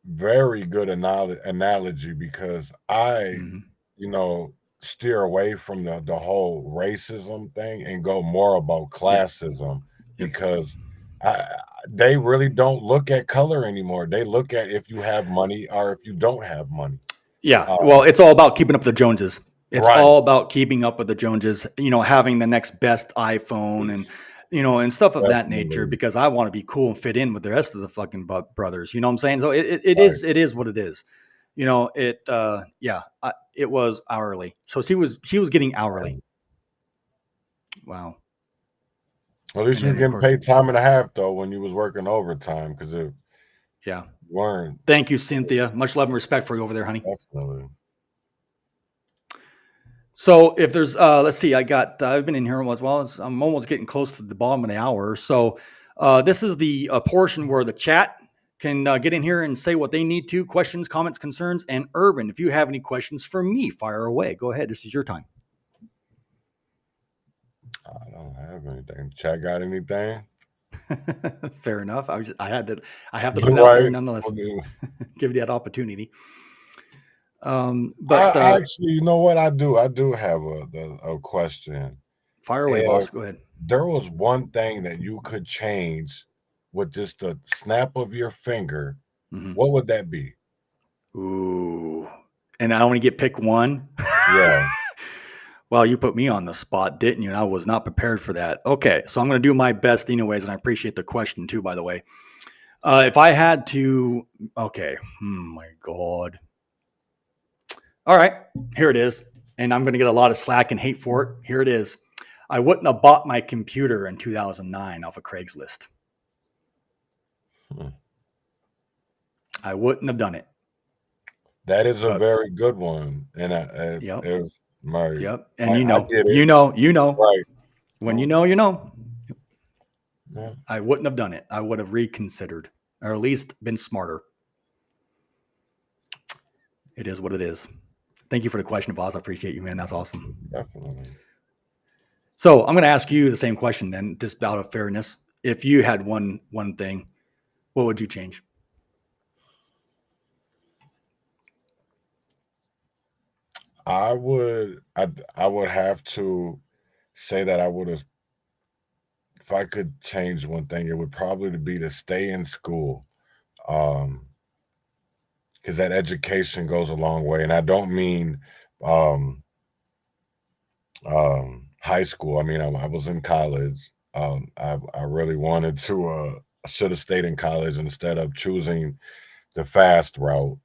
very good analogy, because I, Mhm. you know, steer away from the whole racism thing and go more about Yep. classism, Yep. because I, they really don't look at color anymore. They look at if you have money or if you don't have money. Yeah. Well, it's all about keeping up with the Joneses. It's Right. all about keeping up with the Joneses, having the next best iPhone and, and stuff of that nature, Definitely. because I want to be cool and fit in with the rest of the fucking brothers. You know what I'm saying? So Right. it is what it is. It was hourly. So she was getting hourly. Right. Wow. At least And you were then of getting course, paid time and a half though when you was working overtime, because if yeah. you weren't, Thank you, Cynthia. Much love and respect for you over there, honey. definitely. So if there's, let's see, I've been in here as well. I'm almost getting close to the bottom of the hour. So this is the portion where the chat can get in here and say what they need to, questions, comments, concerns, and Urban. If you have any questions for me, fire away. Go ahead. This is your time. I don't have anything. Chat got anything? Fair enough. I have to put it out there Right. nonetheless. Give you that opportunity. I But actually, you know what? I do have a question. fire away, If boss. Go ahead. there was one thing that you could change with just a snap of your finger, Mm-hmm. what would that be? Ooh. And I only get pick one. Yeah. Well, you put me on the spot, didn't you? And I was not prepared for that. Okay, so I'm going to do my best anyways, and I appreciate the question too, by the way. If I had to, okay, my God. All right, here it is. And I'm going to get a lot of slack and hate for it. Here it is. I wouldn't have bought my computer in 2009 off of Craigslist. I wouldn't have done it. That is a very good one. And Yep. Yep. And I get it. you know. Right. When you know, you know. Yeah. I wouldn't have done it. I would have reconsidered, or at least been smarter. It is what it is. Thank you for the question, boss. I appreciate you, man. That's awesome. Definitely. So I'm going to ask you the same question then, just out of fairness. If you had one thing, what would you change? I would have to say that I would have, if I could change one thing, it would probably be to stay in school. Because that education goes a long way. And I don't mean um high school. I mean, I was in college. I really wanted to I should have stayed in college instead of choosing the fast route,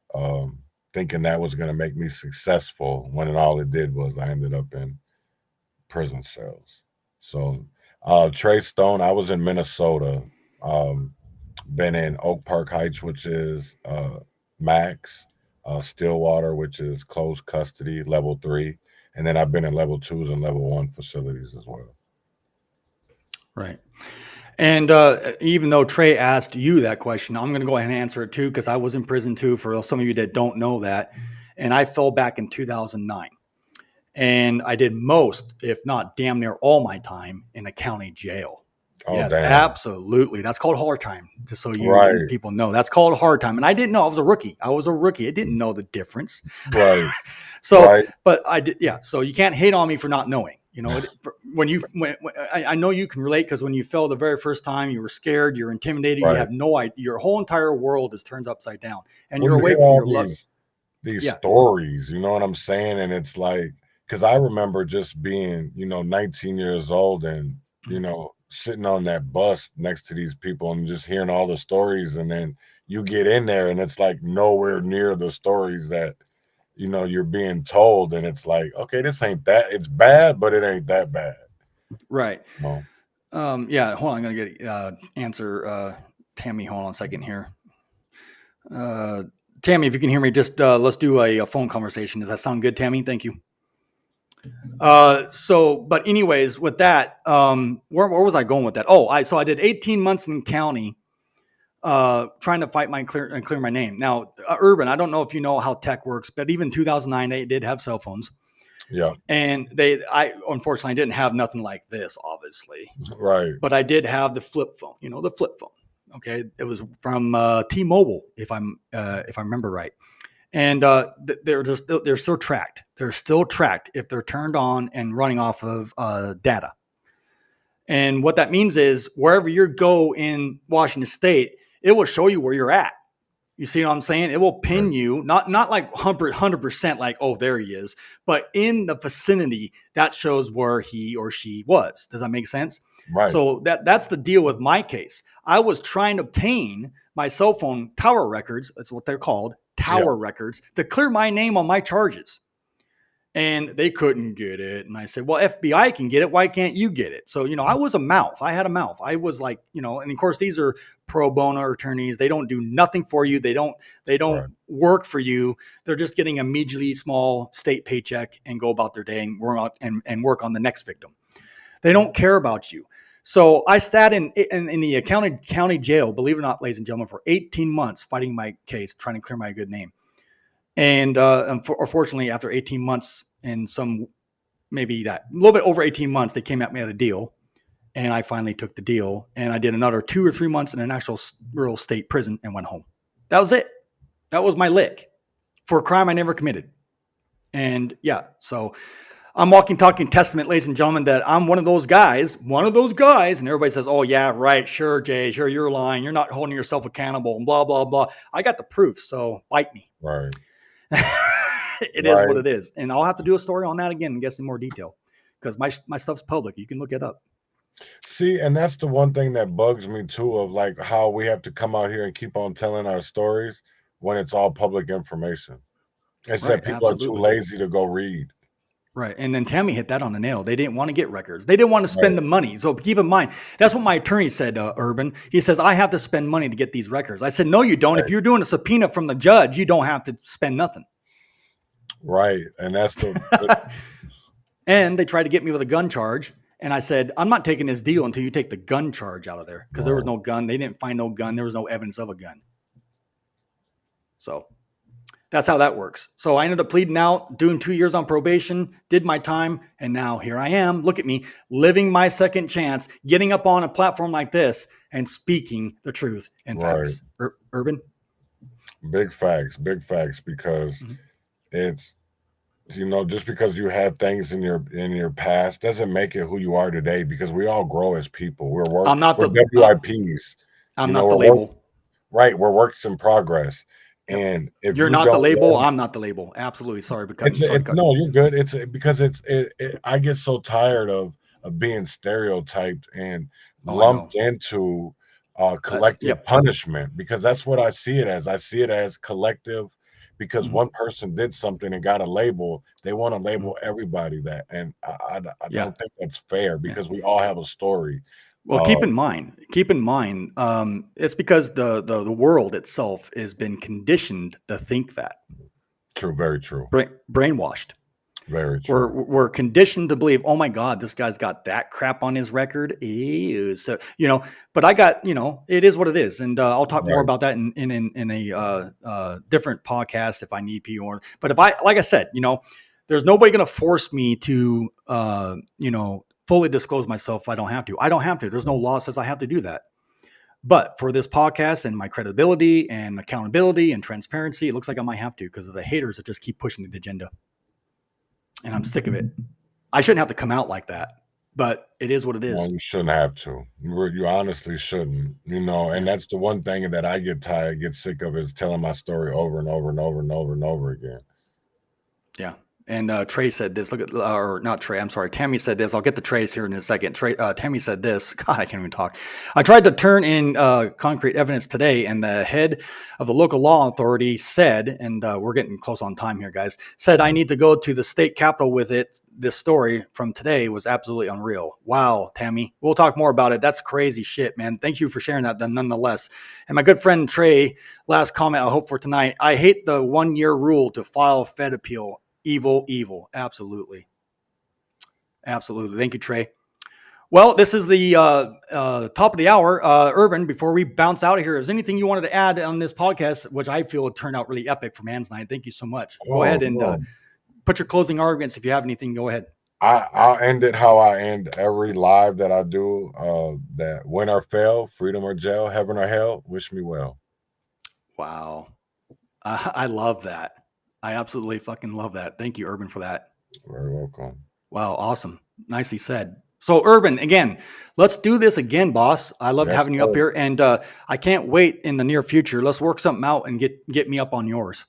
thinking that was going to make me successful, when all it did was I ended up in prison cells. So, Trey Stone, I was in Minnesota, been in Oak Park Heights, which is max, Stillwater, which is closed custody, level 3. And then I've been in level 2s and level 1 facilities as well. Right. And even though Trey asked you that question, I'm going to go ahead and answer it too, because I was in prison too, for some of you that don't know that. And I fell back in 2009. And I did most, if not damn near all my time in a county jail. Oh, Yes, damn. absolutely. That's called hard time, just so you Right. people know. That's called hard time. And I didn't know. I was a rookie. I didn't know the difference. Right. So, Right. but I did. Yeah. So you can't hate on me for not knowing. You know, when I know you can relate, because when you fell the very first time, you were scared, you're intimidated, you Right. have no idea. Your whole entire world is turned upside down, and Well, you're you away hear from all your luck. these Yeah. stories, you know what I'm saying? And it's like, because I remember just being, 19 years old and, sitting on that bus next to these people and just hearing all the stories. And then you get in there and it's like nowhere near the stories that, you're being told. And it's like, okay, this ain't that. It's bad, but it ain't that bad. Right. No. Yeah. Hold on. I'm gonna get answer Tammy. Hold on a second here. Tammy, if you can hear me, just let's do a phone conversation. Does that sound good, Tammy? Thank you. But anyways, with that, where was I going with that? So I did 18 months in county, trying to fight my clear my name. Now, Urban, I don't know if you know how tech works, but even 2009, they did have cell phones, Yeah. and I unfortunately didn't have nothing like this, obviously, Right. but I did have the flip phone. The flip phone. Okay, it was from T-Mobile, if I remember right. And they're still tracked. They're still tracked if they're turned on and running off of data. And what that means is wherever you go in Washington State, it will show you where you're at. You see what I'm saying? It will pin Right. you, not like 100% like, oh, there he is, but in the vicinity that shows where he or she was. Does that make sense? Right. So that's the deal with my case. I was trying to obtain my cell phone tower records. That's what they're called, Yeah. tower records, to clear my name on my charges. And they couldn't get it. And I said, well, FBI can get it. Why can't you get it? So, I was a mouth. I had a mouth. I was like, and of course, these are pro bono attorneys. They don't do nothing for you. They don't Right. work for you. They're just getting a measly small state paycheck and go about their day and work on the next victim. They don't care about you. So I sat in the county jail, believe it or not, ladies and gentlemen, for 18 months fighting my case, trying to clear my good name. And unfortunately, after 18 months and maybe that a little bit over 18 months, they came at me at a deal, and I finally took the deal. And I did another 2 or 3 months in an actual rural state prison and went home. That was it. That was my lick for a crime I never committed. And yeah, so I'm walking, talking testament, ladies and gentlemen, that I'm one of those guys. And everybody says, oh, yeah, right. Sure, Jay. Sure, you're lying. You're not holding yourself accountable and blah, blah, blah. I got the proof. So bite me. Right. It is what Right. it is. And I'll have to do a story on that again and get some more detail, because my stuff's public. You can look it up. See, and that's the one thing that bugs me too, of like how we have to come out here and keep on telling our stories when it's all public information. It's Right. that people are too Absolutely. lazy to go read. Right. And then Tammy hit that on the nail. They didn't want to get records. They didn't want to spend Right. the money. So keep in mind, that's what my attorney said, Urban. He says, I have to spend money to get these records. I said, no, you don't. Right. If you're doing a subpoena from the judge, you don't have to spend nothing. Right. And that's the And they tried to get me with a gun charge. And I said, I'm not taking this deal until you take the gun charge out of there, because there was no gun. They didn't find no gun. There was no evidence of a gun. So that's how that works. So I ended up pleading out, doing 2 years on probation, did my time, and now here I am. Look at me, living my second chance, getting up on a platform like this and speaking the truth and Right. facts. Urban? big facts, because it's, just because you have things in your past doesn't make it who you are today, because we all grow as people. We're I'm not we're the WIPs. I'm not the we're label. right, we're works in progress. Yep. And if You're you not the don't label, learn, I'm not the label. Absolutely. Sorry to cut you. no, you're good. It's because I get so tired of being stereotyped and Oh, I know. lumped into collective punishment, because that's what I see it as. I see it as collective, because one person did something and got a label. They want to label everybody that, and I don't think that's fair, because we all have a story. Well, keep in mind, it's because the world itself has been conditioned to think that. True, very true. Brainwashed. Very true. We're conditioned to believe, oh my God, this guy's got that crap on his record. Ew. So, but I got, it is what it is. And I'll talk more Right. about that in a different podcast if I need to. But if like I said, there's nobody going to force me to, fully disclose myself if I don't have to. I don't have to. There's no law that says I have to do that. But for this podcast and my credibility and accountability and transparency, it looks like I might have to because of the haters that just keep pushing the agenda. And I'm sick of it. I shouldn't have to come out like that, but it is what it is. No, you shouldn't have to. You honestly shouldn't, and that's the one thing that I get sick of is telling my story over and over and over and over and over again. Yeah. And Trey said this. Look at, or not Trey. I'm sorry. Tammy said this. I'll get the Trays here in a second. Tammy said this. God, I can't even talk. I tried to turn in concrete evidence today, and the head of the local law authority said, and we're getting close on time here, guys, said I need to go to the state capitol with it. This story from today was absolutely unreal. Wow, Tammy. We'll talk more about it. That's crazy shit, man. Thank you for sharing that nonetheless. And my good friend Trey, last comment I hope for tonight. I hate the 1-year rule to file Fed appeal. Evil. Absolutely. Thank you, Trey. Well, this is the top of the hour. Urban, before we bounce out of here, is there anything you wanted to add on this podcast, which I feel turned out really epic for Man's Night? Thank you so much. Go ahead and put your closing arguments. If you have anything, go ahead. I'll end it how I end every live that I do, that win or fail, freedom or jail, heaven or hell, wish me well. Wow. I love that. I absolutely fucking love that. Thank you, Urban, for that. Very welcome. Wow, awesome. Nicely said. So, Urban, again, let's do this again, boss. I loved having you up here, and I can't wait in the near future. Let's work something out and get me up on yours.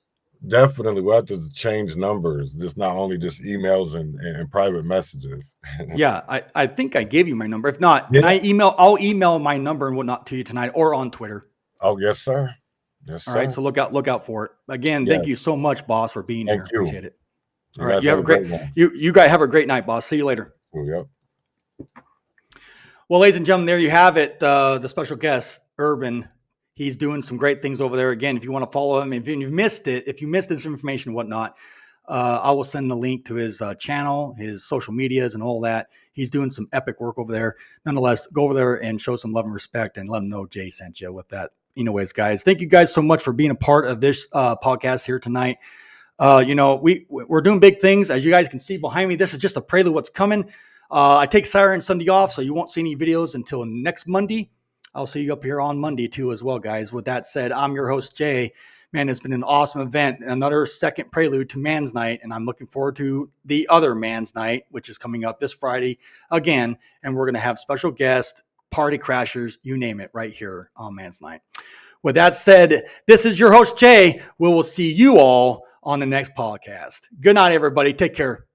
Definitely. We'll have to change numbers. Just not only just emails and private messages. Yeah, I think I gave you my number. If not, I'll email my number and whatnot to you tonight or on Twitter. Oh, yes, sir. Yes, all right, so look out for it. Again, Thank you so much, boss, for being here. Appreciate it. All right, you have a great you guys have a great night, boss. See you later. Yep. Well, ladies and gentlemen, there you have it. The special guest, Urban. He's doing some great things over there. Again, if you want to follow him, if you missed this information and whatnot, I will send the link to his channel, his social medias, and all that. He's doing some epic work over there. Nonetheless, go over there and show some love and respect, and let him know Jay sent you with that. Anyways, guys, thank you guys so much for being a part of this podcast here tonight. We're doing big things. As you guys can see behind me, this is just a prelude what's coming. I take Saturday and Sunday off, so you won't see any videos until next Monday. I'll see you up here on Monday too as well, guys. With that said, I'm your host, Jay. Man, it's been an awesome event. Another second prelude to Man's Night, and I'm looking forward to the other Man's Night, which is coming up this Friday again, and we're going to have special guests, party crashers, you name it, right here on Man's Night. With that said, this is your host, Jay. We will see you all on the next podcast. Good night, everybody. Take care.